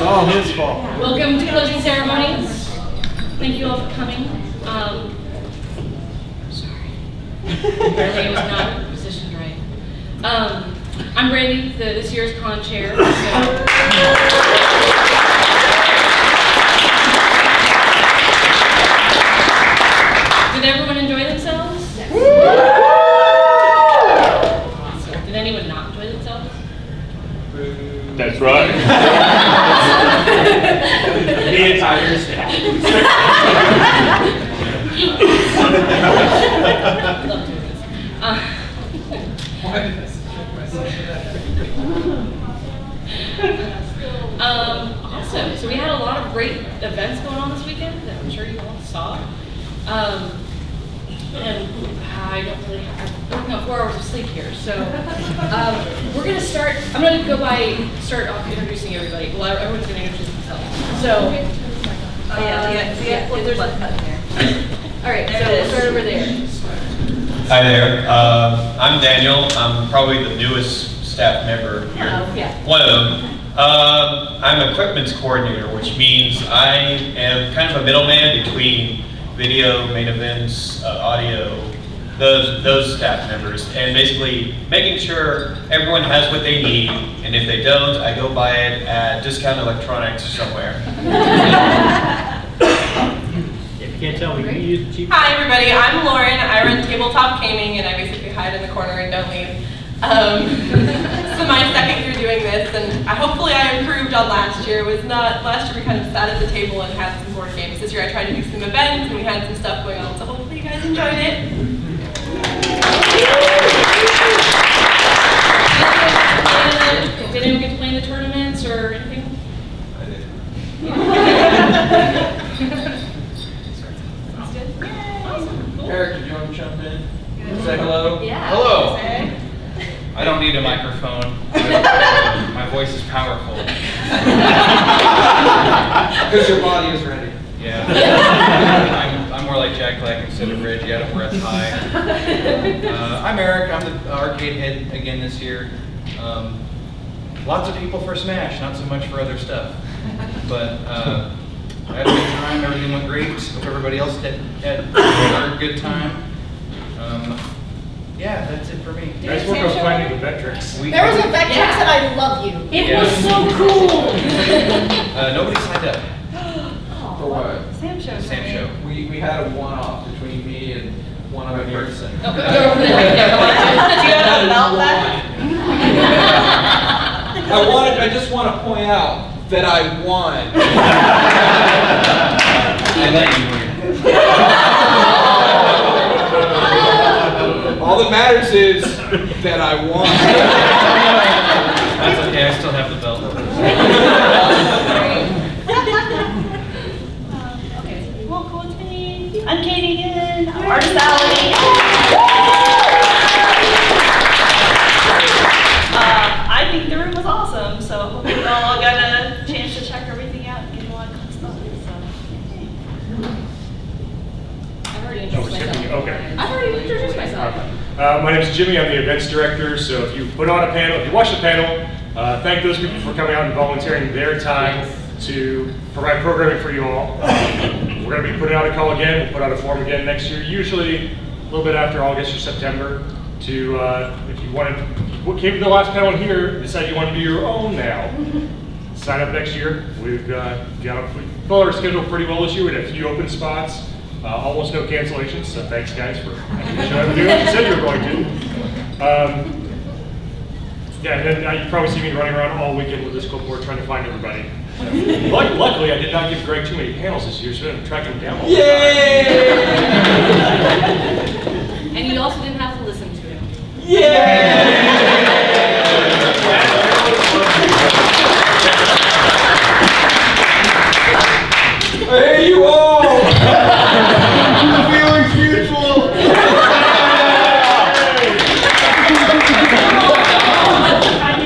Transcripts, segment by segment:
all his fault. Welcome to Closing Ceremonies. Thank you all for coming. Sorry. Apparently I was not positioned right. I'm Brandy, this year's con chair. So. Did everyone enjoy themselves? Yes. Did anyone not enjoy themselves? That's right. The entire staff. Love doing this. Awesome. So we had a lot of great events going on this weekend that I'm sure you all saw. And I don't really have, I'm working on 4 hours of sleep here. So we're going to start, I'm going to start off introducing everybody. Well, everyone's going to introduce themselves. So, there's a button there. All right, so we'll start over there. Hi there. I'm Daniel. I'm probably the newest staff member here. Yeah. One of them. I'm equipments coordinator, which means I am kind of a middleman between video, main events, audio, those staff members, and basically making sure everyone has what they need, and if they don't, I go buy it at Discount Electronics somewhere. If you can't tell me, you use the cheap. Hi everybody, I'm Lauren. I run Tabletop Gaming and I basically hide in the corner and don't leave. This is my second year doing this, and hopefully I improved on last year. Last year we kind of sat at the table and had some board games. This year I tried to do some events and we had some stuff going on, so hopefully you guys enjoyed it. Did anyone get to play in the tournaments or anything? I did. That's good. Yay. Awesome. Cool. Eric, did you want to jump in? Say hello? Yeah. Hello. Say. I don't need a microphone. My voice is powerful. Because your body is ready. Yeah. I'm more like Jack Black instead of Reggie. I don't breath high. I'm Eric. I'm the arcade head again this year. Lots of people for Smash, not so much for other stuff. But I had a good time. Everything went great. Hope everybody else had a good time. Yeah, that's it for me. Nice work on finding the Vectrix. There was a Vectrix and I love you. It was so cool. Nobody signed up. For what? Sam show. Sam show. We had a one-off between me and one other person. Oh, go over there right there. Do you have a belt back? I just want to point out that I won. I let you win. All that matters is that I won. That's okay, I still have the belt. Okay. Well, cool, it's me. I'm Katie again. I'm Artisality. I think the room was awesome, so hope you all got a chance to check everything out and get a lot of cool stuff. I've already introduced myself. Okay. I've already introduced myself. My name is Jimmy. I'm the events director. So if you put on a panel, if you watch the panel, thank those people for coming out and volunteering their time to provide programming for you all. We're going to be putting out a call again. We'll put out a form again next year, usually a little bit after August or September. To if you came to the last panel here, decide you want to do your own now. Sign up next year. We've filled our schedule pretty well this year. We had a few open spots. Almost no cancellations, so thanks guys for actually showing up and doing what you said you were going to. Yeah, and then you probably see me running around all weekend with this clipboard trying to find everybody. Luckily, I did not give Greg too many panels this year, so I didn't track him down all the time. And you also didn't have to listen to him. Hey, you all! Feelings mutual!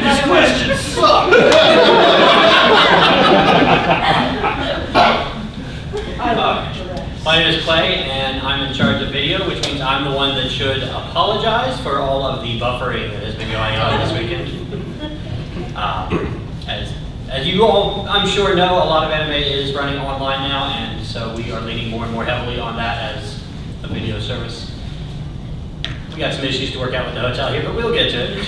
These questions suck. My name is Clay, and I'm in charge of video, which means I'm the one that should apologize for all of the buffering that has been going on this weekend. As as you all, I'm sure, know, a lot of anime is running online now, and so we are leaning more and more heavily on that as a video service. We got some issues to work out with the hotel here, but we'll get to it.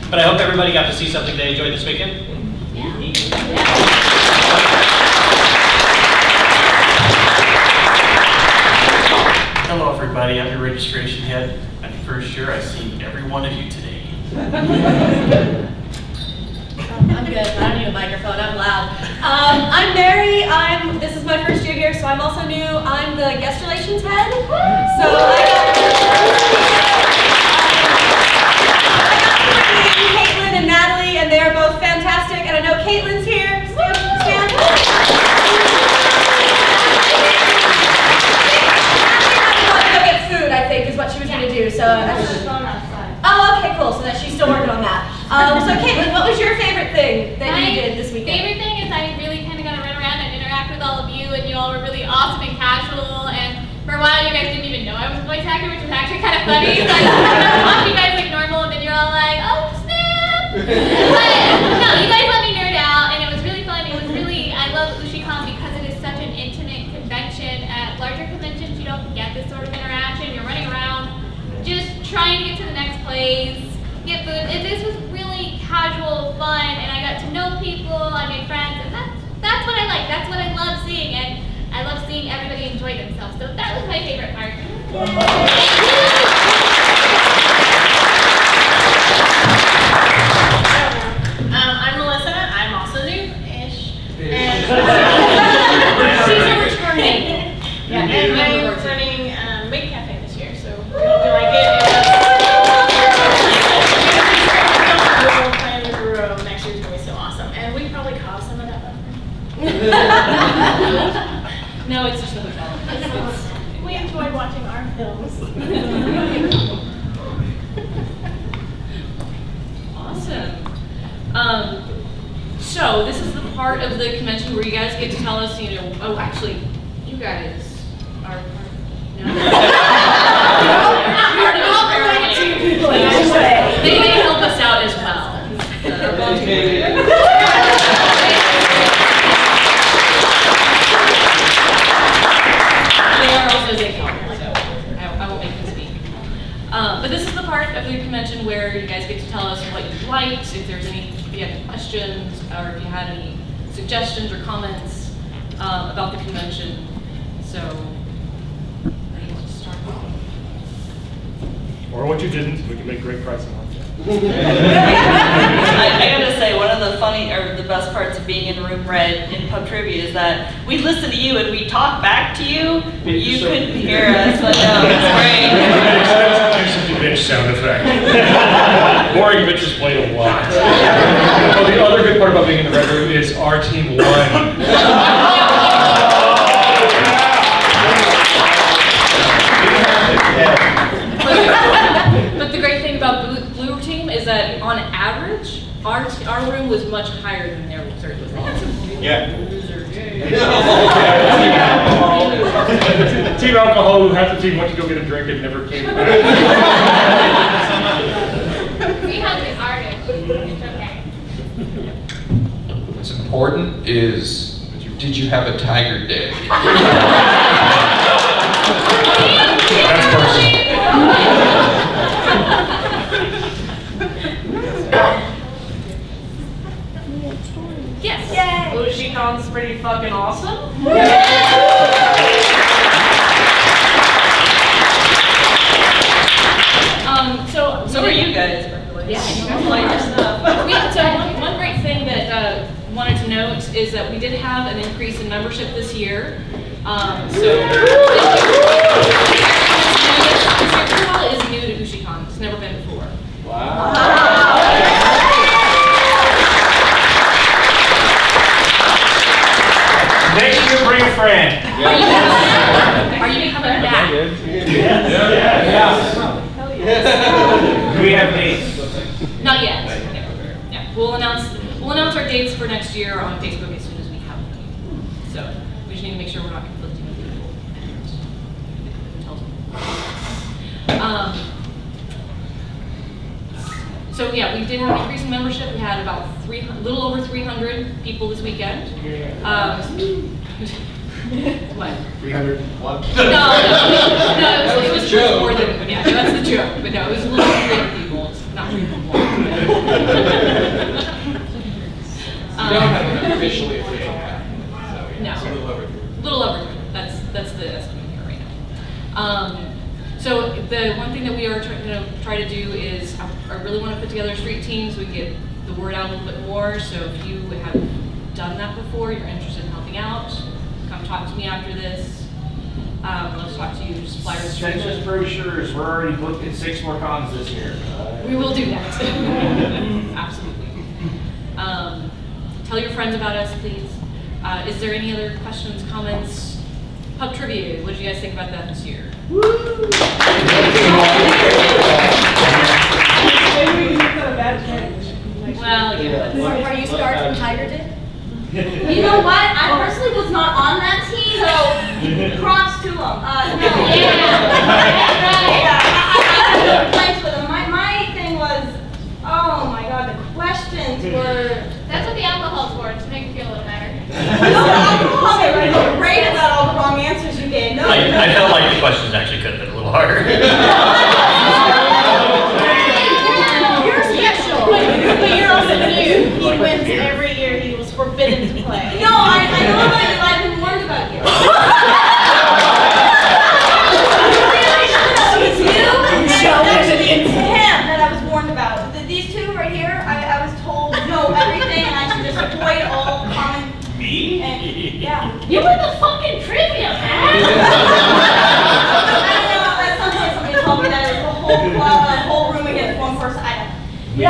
But I hope everybody got to see something they enjoyed this weekend. Hello everybody, I'm your registration head. I'm first sure I've seen every one of you today. I'm good. I don't need a microphone. I'm loud. I'm Mary. This is my first year here, so I'm also new. I'm the guest relations head. So I got Caitlin and Natalie, and they're both fantastic. And I know Caitlin's here. Stand. Food, I think, is what she was going to do. So oh, okay, cool. So that she's still working on that. So Caitlin, what was your favorite thing that you did this weekend? My favorite thing is I really kind of got to run around and interact with all of you, and you all were really awesome and casual. And for a while, you guys didn't even know I was a voice actor, which was actually kind of funny. So I talked to you guys like normal, and then you're all like, "Oh snap!" But no, you guys let me nerd out, and it was really fun. It was really, I love Ushicon because it is such an intimate convention. At larger conventions, you don't get this sort of interaction. You're running around, just trying to get to the next place, get food. This was really casual, fun, and I got to know people. I made friends, and that's what I like. That's what I love seeing, and I love seeing everybody enjoy themselves. So that was my favorite part. I'm Melissa. I'm also new-ish. And She's a returning. yeah, and I'm returning Make Cafe this year, so I hope you like it. We'll plan the brew. Next year's gonna be so awesome, and we probably caused some of that. No, it's just the hotel. We enjoy watching our films. Awesome. So this is the part of the convention where you guys get to tell us, you know, oh, actually, you guys are they help us out as well. They are also big helpers, so I won't make them speak. But this is the part of the convention where you guys get to tell us what you liked, if there's any, if you have any questions, or if you had any suggestions or comments about the convention. So, where do you want to start? Or what you didn't, we can make great pricing on that. I gotta say, one of the funny or the best parts of being in Room Red in pub trivia is that we listen to you and we talk back to you, but you couldn't hear us. But no, it's great. Bitch sound effect. Boring bitches played a lot. Well, the other good part about being in the red room is our team won. But the great thing about Blue Team is that on average, our room was much higher than their room. So it was awesome. Yeah. Team alcohol, who half the team went to go get a drink and never came back. We have the artist. It's okay. What's important is, did you have a tiger day? That's personal. Yes. Yay! Ushicon's pretty fucking awesome. So are you guys, by the way. Yeah, Like your stuff. So one great thing that wanted to note is that we did have an increase in membership this year. This year is new to Ushicon. It's never been before. Next year, bring a friend. Are you coming back? Do we have dates? Not yet. Yeah, we'll announce our dates for next year on Facebook as soon as we have them. So we just need to make sure we're not conflicting with people. So yeah, we did have an increase in membership. We had about a little over 300 people this weekend. What? 300 what? No, it was more than, yeah, that's the joke, but no, it was a little over 300 people, it's not 301. We don't have an official count, so No. it's a little over 300. Little over 300, that's the estimate here right now. So the one thing that we are trying to do is, I really want to put together a street team so we can get the word out a little bit more, so if you have done that before, you're interested in helping out, come talk to me after this. Let's talk to you, just fly Send us registration. brochures, we're already booked at 6 more cons this year. We will do that. Absolutely. Tell your friends about us, please. Is there any other questions, comments? Pub trivia, what did you guys think about that this year? Well, yeah. Are you stars from Tiger did? You know what? I personally was not on that team, so props to them. No. I complaints with them. My thing was, oh my god, the questions were. That's what the alcohol's for, to make you feel a little better. No, the alcohol made me feel great about all the wrong answers you gave. No, I felt like the questions actually could have been a little harder. You're special. But you're also new. He wins every year. He was forbidden to play. No, I know about you. I've been warned about you. It's you and him that I was warned about. These two right here, I was told know everything and I should just avoid all common. Me? Yeah. You were the fucking trivia, man! I don't know, at some point somebody told me that it was the whole room against one person. I don't know.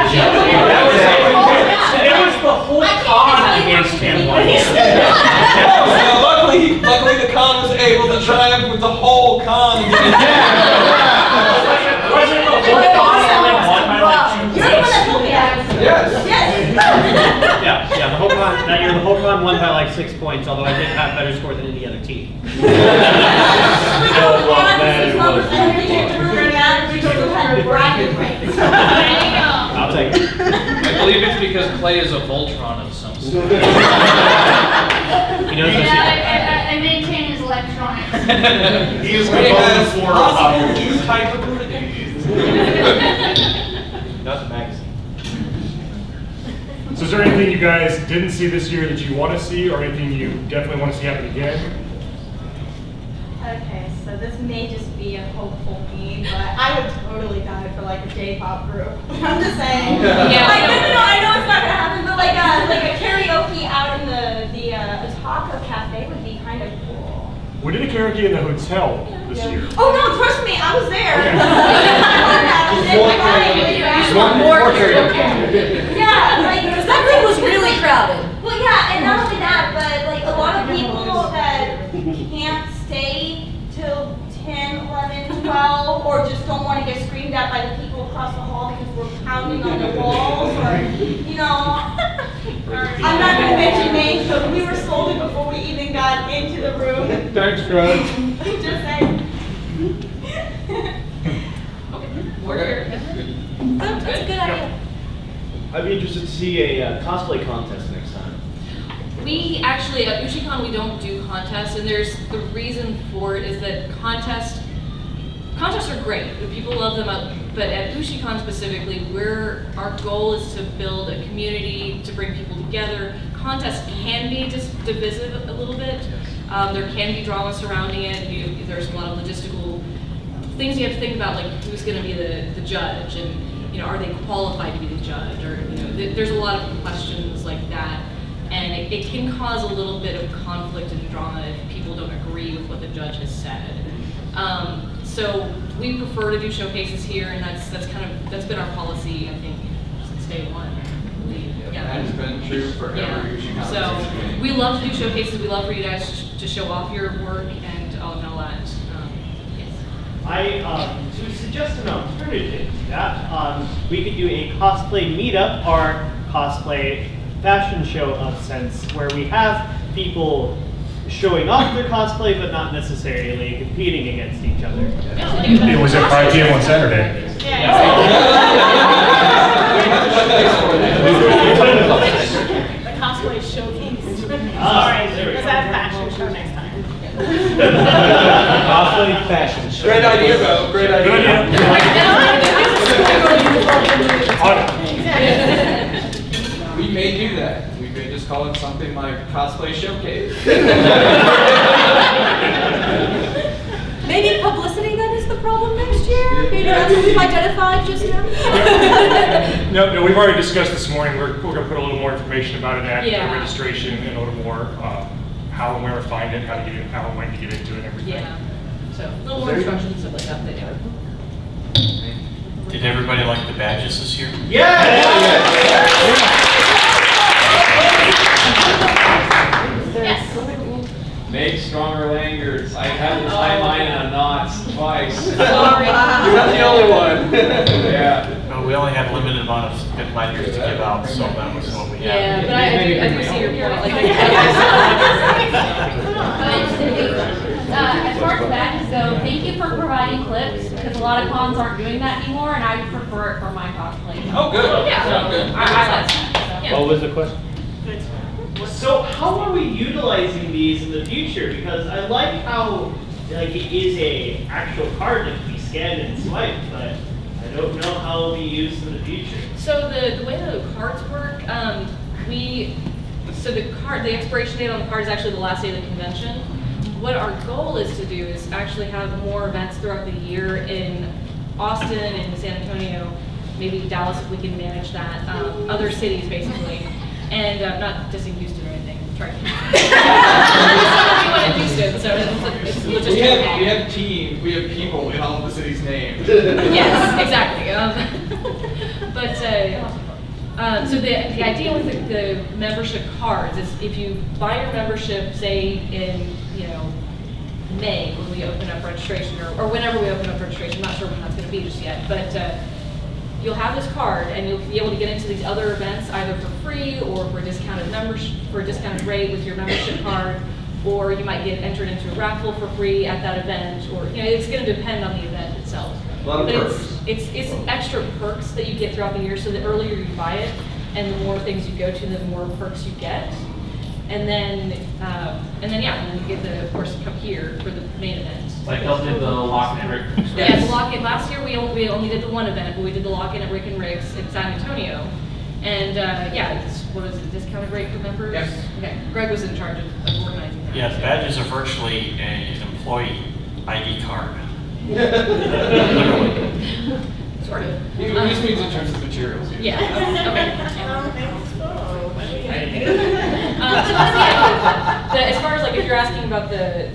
It was the whole con against him once. Well, luckily the con was able to triumph with the whole con. Wasn't the whole con only won by like 2 You're the one that told me that. Yes. Yeah, the whole con, that year the whole con won by like 6 points, although I did have better score than any other team. I'll take it. I believe it's because Clay is a Voltron of some sort. He knows Yeah, this. I maintain his electronics. He is the Clay has bonus for possible new type abilities. Not the magazine. So is there anything you guys didn't see this year that you want to see, or anything you definitely want to see happen again? Okay, so this may just be a hopeful me, but I would totally die for like a J-pop group. I'm just saying. Yeah. Like, no, I know it's not gonna happen, but like a karaoke out in the Otaku Cafe would be kind of cool. We did a karaoke in the hotel this year. Oh no, trust me, I was there. More karaoke. Yeah, like That thing was really crowded. Well, yeah, and not only that, but like a lot of people that can't stay till 10, 11, 12, or just don't want to get screamed at by the people across the hall because we're pounding on the walls, or, you know, I'm not going to mention names, but we were scolded before we even got into the room. Thanks, guys. Just saying. That's a good idea. I'd be interested to see a cosplay contest next time. We actually, at Ushicon, we don't do contests, and there's the reason for it is that contests are great. People love them, but at Ushicon specifically, our goal is to build a community, to bring people together. Contests can be just divisive a little bit. There can be drama surrounding it. There's a lot of logistical things you have to think about, like who's going to be the judge, and are they qualified to be the judge, or there's a lot of questions like that. And it can cause a little bit of conflict and drama if people don't agree with what the judge has said. So we prefer to do showcases here, and that's been our policy, I think, since day one. That's been true forever. Yeah. So we love to do showcases. We love for you guys to show off your work and all that. To suggest an alternative to that, we could do a cosplay meetup or cosplay fashion show of sense, where we have people showing off their cosplay but not necessarily competing against each other. It was at 5 p.m. on Saturday. The cosplay showcase. Ah, Sorry, let's have a fashion show next time. Cosplay fashion show. Great idea, though. Great idea. We may do that. We may just call it something like cosplay showcase. Maybe publicity then is the problem next year? Maybe that's what we've identified just now? No, we've already discussed this morning. We're going to put a little more information about it at Yeah. registration and a little more how and where to find it, how and when to get into it, and everything. Yeah. So, a little more instructions, stuff like that. But yeah. Did everybody like the badges this year? Yes! Make stronger lanyards. I had to tie mine in a knot twice. Sorry. You're not the only one. Yeah. No, we only had a limited amount of good lanyards to give out, so that was what we had. Yeah, but I do see your point. Like, As far as badges go, thank you for providing clips, because a lot of cons aren't doing that anymore, and I prefer it for my cosplay. Oh, good. Yeah. Sound good. I like that. What was the question? So how are we utilizing these in the future? Because I like how like it is a actual card that can be scanned and swiped, but I don't know how it'll be used in the future. So the way the cards work, the expiration date on the card is actually the last day of the convention. What our goal is to do is actually have more events throughout the year in Austin and San Antonio, maybe Dallas if we can manage that, other cities basically. And not just in Houston or anything. Try. We want in Houston, so it's logistical. We have people in all of the city's names. Yes, exactly. So the idea with the membership cards is if you buy your membership, say in May when we open up registration or whenever we open up registration, I'm not sure when that's going to be just yet, but. You'll have this card, and you'll be able to get into these other events either for free or for a discounted rate with your membership card, or you might get entered into a raffle for free at that event, or it's going to depend on the event itself. A lot of but perks. It's extra perks that you get throughout the year. So the earlier you buy it, and the more things you go to, the more perks you get. And then you get to, of course, come here for the main event. Like they'll do the lock and Rick. Yeah, the lock-in. Last year we only did the one event, but we did the lock-in at Rick and Rick's in San Antonio. And what was it, discounted rate for members? Yes. Okay, Greg was in charge of organizing that. Yeah, the badges are virtually an employee ID card. Literally. Sort of. It just means in terms of materials. Yeah, okay. As far as like if you're asking about the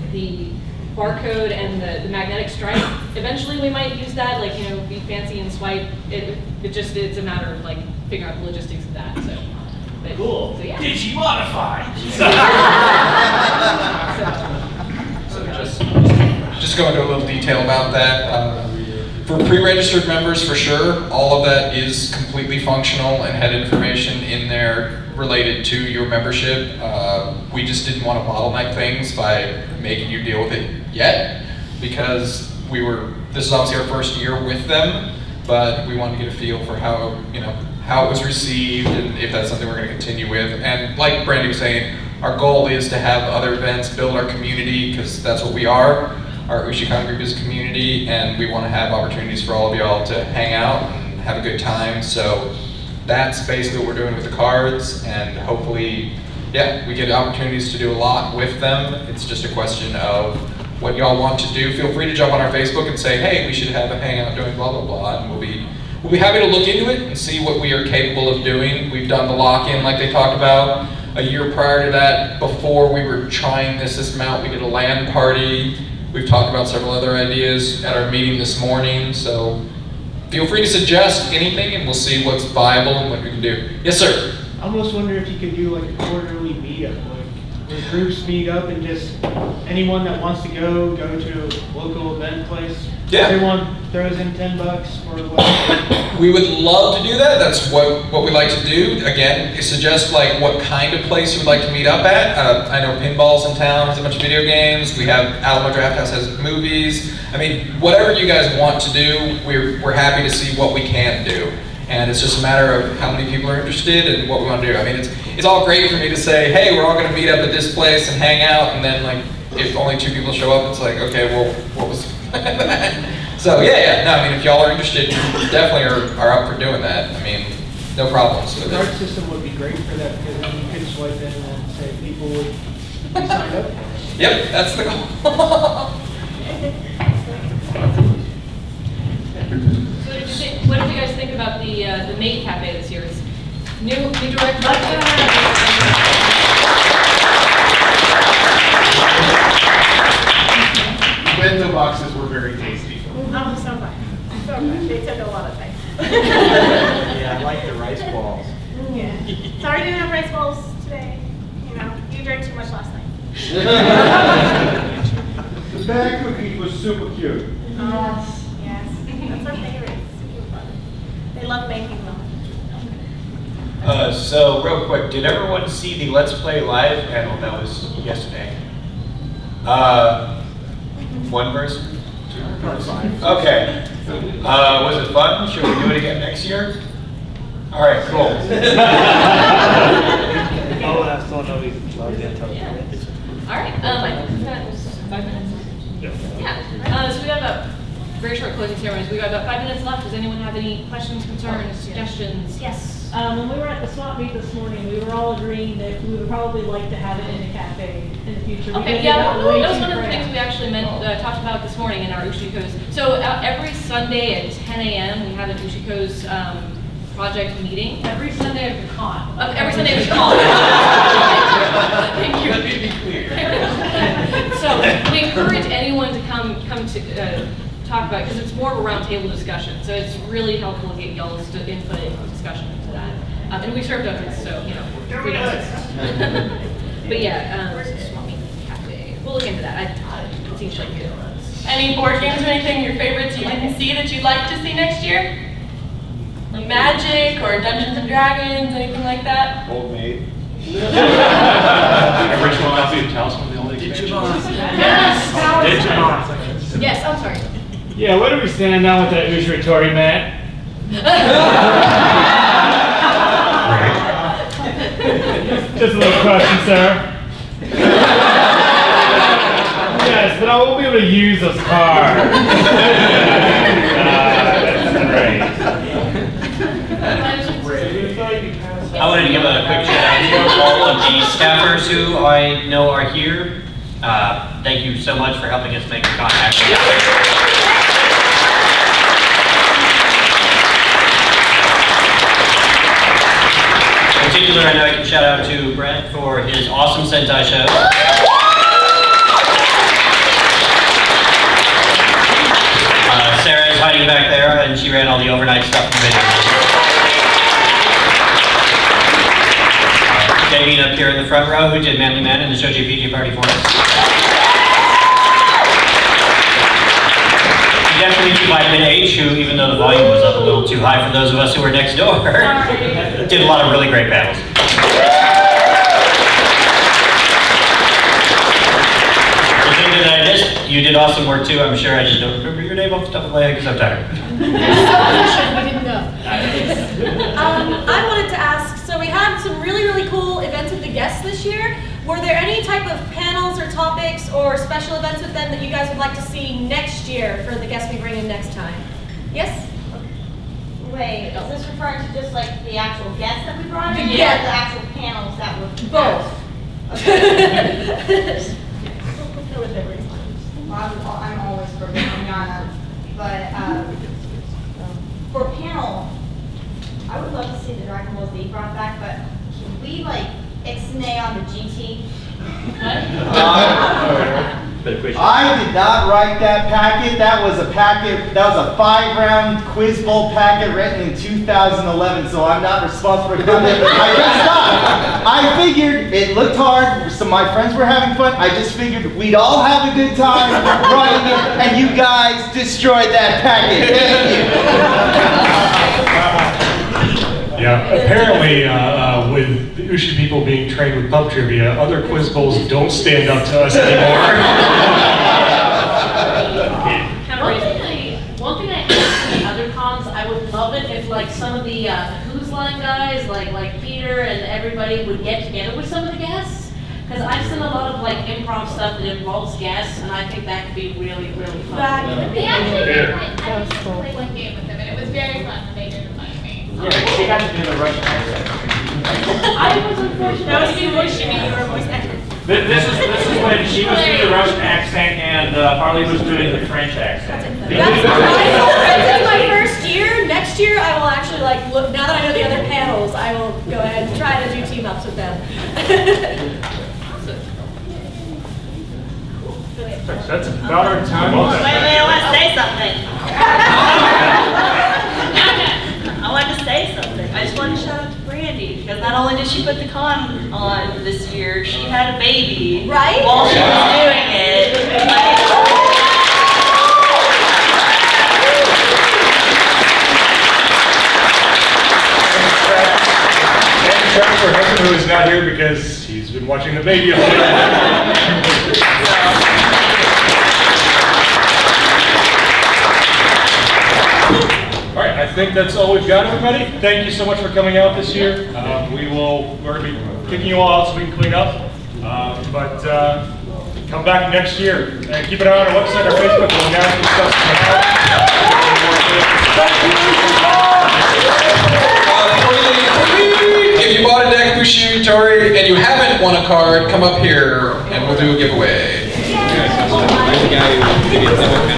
barcode and the magnetic stripe, eventually we might use that, be fancy and swipe. It's a matter of like figuring out the logistics of that. So, cool. So yeah. Digimodify. So just go into a little detail about that. For pre-registered members, for sure, all of that is completely functional and had information in there related to your membership. We just didn't want to bottleneck things by making you deal with it yet, because this is obviously our first year with them, but we wanted to get a feel for how it was received and if that's something we're going to continue with. And like Brandy was saying, our goal is to have other events, build our community, because that's what we are. Our Ushicon group is a community, and we want to have opportunities for all of y'all to hang out and have a good time. So that's basically what we're doing with the cards, and hopefully, we get opportunities to do a lot with them. It's just a question of what y'all want to do. Feel free to jump on our Facebook and say, hey, we should have a hangout doing blah, blah, blah, and we'll be happy to look into it and see what we are capable of doing. We've done the lock-in like they talked about. A year prior to that, before we were trying this system out, we did a LAN party. We've talked about several other ideas at our meeting this morning, so feel free to suggest anything and we'll see what's viable and what we can do. Yes, sir? I almost wonder if you could do like a quarterly meetup, where groups meet up and just anyone that wants to go to a local event place. Yeah. Everyone throws in $10 for whatever. We would love to do that. That's what we like to do. Again, suggest like what kind of place you would like to meet up at. I know Pinball's in town has a bunch of video games. We have Alamo Draft House has movies. I mean, whatever you guys want to do, we're happy to see what we can do. And it's just a matter of how many people are interested and what we want to do. I mean, it's all great for me to say, hey, we're all going to meet up at this place and hang out, and then like if only 2 people show up, it's like, okay, well, what was So yeah, no, I mean, if y'all are interested, you definitely are up for doing that. I mean, no problems. The card system would be great for that because then you could swipe in and say people would be signed up. Yep, that's the goal. So what did you guys think about the maid cafe this year? It's new director. Bento boxes were very tasty. Oh, so fun. So good. They took a lot of time. Yeah, I like the rice balls. Yeah. Sorry I didn't have rice balls today. You know, you drank too much last night. The bag cookie was super cute. Yes, yes. That's our favorite. Super fun. They love making them. So real quick, did everyone see the Let's Play Live panel that was yesterday? One person? Okay. Was it fun? Should we do it again next year? All right, cool. Oh, I still know we logged in. All right, I think that was 5 minutes. Yeah. So we got about very short closing ceremonies. We got about 5 minutes left. Does anyone have any questions, concerns, suggestions? Yes. When we were at the swap meet this morning, we were all agreeing that we would probably like to have it in a cafe in the future. Okay, because yeah, it got that way was too one of the cramped. things we actually talked about this morning in our Ushicos. So every Sunday at 10 a.m. we have an Ushicos project meeting. Every Sunday of the con. Every Sunday of the con. Thank you. Let me be clear. So we encourage anyone to come to talk about it because it's more of a roundtable discussion. So it's really helpful to get y'all's input and discussion into that. And we serve donuts, so you know, free donuts. But yeah, swap meet cafe. We'll look into that. It seems like good. Any board games or anything, your favorites you didn't see that you'd like to see next year? Like Magic or Dungeons and Dragons, anything like that? Old maid. Original copy of Talisman, the only Yes. Yes, I'm sorry. Yeah, what are we standing down with that Ushicon mat? Just a little question, sir. Yes, but I won't be able to use those cards. That's great. I wanted to give a quick shout out to all of the staffers who I know are here. Thank you so much for helping us make the con actually happen. In particular, I know I can shout out to Brett for his awesome Sentai show. Sarah is hiding back there, and she ran all the overnight stuff for videos. Jamie up here in the front row, who did Manly Man and the Shoji PG party for us. You definitely need Vitamin H, who, even though the volume was up a little too high for those of us who were next door, did a lot of really great battles. The thing that I missed, you did awesome work too. I'm sure I just don't remember your name off the top of my head because I'm tired. We didn't know. I wanted to ask, so we had some really, really cool events with the guests this year. Were there any type of panels or topics or special events with them that you guys would like to see next year for the guests we bring in next time? Yes? Wait, is this referring to just like the actual guests that we brought in? Yeah. Or the actual panels that were? Both. Well, I'm always for manana, but for panel, I would love to see the Dragon Ball Z brought back, but can we like ixnay on the GT? I did not write that packet. That was a 5-round quiz bowl packet written in 2011, so I'm not responsible for that. I just thought, I figured it looked hard, so my friends were having fun. I just figured we'd all have a good time writing it, and you guys destroyed that packet. Thank you. Yeah, apparently with the Ushi people being trained with pub trivia, other quiz bowls don't stand up to us anymore. One thing I hate in the other cons, I would love it if like some of the the Who's Line guys, like Peter and everybody would get together with some of the guests. Because I've seen a lot of like improv stuff that involves guests, and I think that could be really, really fun. They actually did, I used to play one game with them, and it was very fun when they did it fun with me. Yeah, they got to do the Russian accent. I was unfortunate. That was before she knew you were voice actor. This is when she was doing the Russian accent and Harley was doing the French accent. That's my first year. Next year, I will actually like look. Now that I know the other panels, I will go ahead and try to do team ups with them. That's about our time. Wait, I want to say something. I wanted to say something. I just wanted to shout out to Brandy, because not only did she put the con on this year, she had a baby. Right? While she was doing it. And Travis, her husband, who is not here because he's been watching the baby all day. All right, I think that's all we've got, everybody. Thank you so much for coming out this year. We're going to be kicking you all out so we can clean up. But come back next year. And keep an eye on our website, our Facebook. We'll announce new stuff coming out. If you bought a deck of Ushicon and you haven't won a card, come up here and we'll do a giveaway.